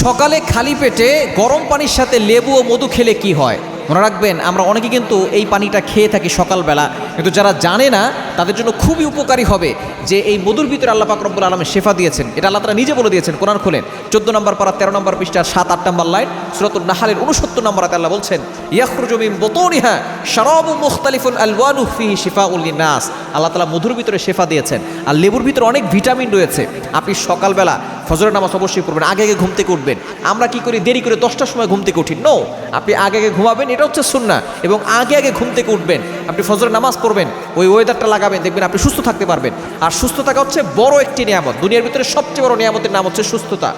সকালে খালি পেটে গরম পানির সাথে লেবু ও মধু খেলে কি হয়? মনে রাখবেন, আমরা অনেকে কিন্তু এই পানিটা খেয়ে থাকি সকালবেলা, কিন্তু যারা জানে না তাদের জন্য খুবই উপকারী হবে যে এই মধুর ভিতরে আল্লাহ পাক রব্বুল আলামিন শেফা দিয়েছেন। এটা আল্লাহ তাআলা নিজে বলে দিয়েছেন। কোরআন খোলেন 14 নম্বর পারা 13 নম্বর পৃষ্ঠার 7-8 নম্বর লাইন, সূরাতুন নাহলের 69 নম্বর আয়াতে আল্লাহ বলছেন, ইয়াখরুজু মিন বুতুনিহা শারাবুন মুখতালিফুন আলওয়ানুহু ফিহি শিফাউল লিন্নাস। আল্লাহ তাআলা মধুর ভিতরে শেফা দিয়েছেন, আর লেবুর ভিতরে অনেক ভিটামিন রয়েছে। আপনি সকালবেলা ফজরের নামাজ অবশ্যই পড়বেন, আগে আগে ঘুম থেকে উঠবেন। আমরা কি করি, দেরি করে 10টার সময় ঘুম থেকে উঠি। নো, আপনি আগে আগে ঘুমাবেন, এটা হচ্ছে সুন্নাহ, এবং আগে আগে ঘুম থেকে উঠবেন। আপনি ফজরের নামাজ পড়বেন, ওই ওয়েদারটা লাগাবেন, দেখবেন আপনি সুস্থ থাকতে পারবেন। আর সুস্থ থাকা হচ্ছে বড় একটি নিয়ামত। দুনিয়ার ভিতরে সবচেয়ে বড় নিয়ামতের নাম হচ্ছে সুস্থতা,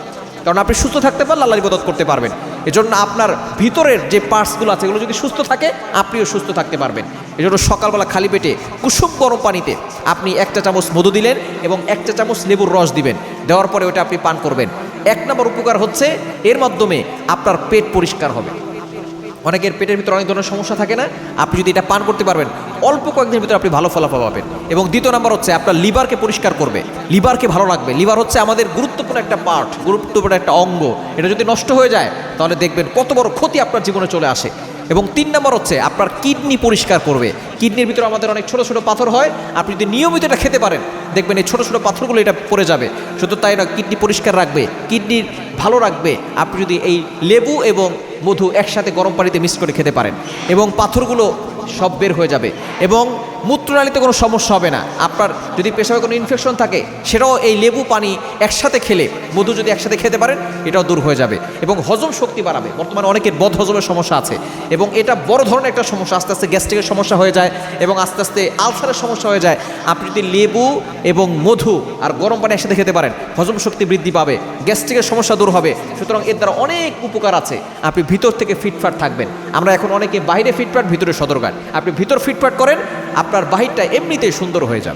কারণ আপনি সুস্থ থাকতে পারলে আল্লাহর ইবাদত করতে পারবেন। এজন্য আপনার ভিতরের যে পার্টসগুলো আছে এগুলো যদি সুস্থ থাকে, আপনিও সুস্থ থাকতে পারবেন। এজন্য সকালবেলা খালি পেটে কুসুম গরম পানিতে আপনি 1 চা চামচ মধু দিলেন এবং 1 চা চামচ লেবুর রস দিবেন। দেওয়ার পরে ওটা আপনি পান করবেন। 1 নম্বর উপকার হচ্ছে এর মাধ্যমে আপনার পেট পরিষ্কার হবে। অনেকের পেটের ভিতরে অনেক ধরনের সমস্যা থাকে না, আপনি যদি এটা পান করতে পারবেন অল্প কয়েকদিনের ভিতরে আপনি ভালো ফলাফল পাবেন। এবং দ্বিতীয় নম্বর হচ্ছে আপনার লিভারকে পরিষ্কার করবে, লিভারকে ভালো রাখবে। লিভার হচ্ছে আমাদের গুরুত্বপূর্ণ একটা পার্ট, গুরুত্বপূর্ণ একটা অঙ্গ। এটা যদি নষ্ট হয়ে যায় তাহলে দেখবেন কত বড় ক্ষতি আপনার জীবনে চলে আসে। এবং 3 নম্বর হচ্ছে আপনার কিডনি পরিষ্কার করবে। কিডনির ভিতরে আমাদের অনেক ছোটো ছোটো পাথর হয়, আপনি যদি নিয়মিত এটা খেতে পারেন দেখবেন এই ছোটো ছোটো পাথরগুলো এটা পড়ে যাবে। শুধু তাই না, কিডনি পরিষ্কার রাখবে, কিডনি ভালো রাখবে আপনি যদি এই লেবু এবং মধু একসাথে গরম পানিতে মিক্স করে খেতে পারেন, এবং পাথরগুলো সব বের হয়ে যাবে। এবং মূত্রনালীতে কোনো সমস্যা হবে না। আপনার যদি পেশাবে কোনো ইনফেকশন থাকে সেটাও এই লেবু পানি একসাথে খেলে, মধু যদি একসাথে খেতে পারেন এটাও দূর হয়ে যাবে। এবং হজম শক্তি বাড়াবে। বর্তমানে অনেকের বদ হজমের সমস্যা আছে এবং এটা বড় ধরনের একটা সমস্যা, আস্তে আস্তে গ্যাস্ট্রিকের সমস্যা হয়ে যায় এবং আস্তে আস্তে আলসারের সমস্যা হয়ে যায়। আপনি যদি লেবু এবং মধু আর গরম পানি একসাথে খেতে পারেন, হজম শক্তি বৃদ্ধি পাবে, গ্যাস্ট্রিকের সমস্যা দূর হবে। সুতরাং এর দ্বারা অনেক উপকার আছে। আপনি ভিতর থেকে ফিটফাট থাকবেন। আমরা এখন অনেকে বাইরে ফিটফাট, ভিতরে সদরকার। আপনি ভিতর ফিটফাট করেন, আপনার বাহিরটা এমনিতেই সুন্দর হয়ে যাবে।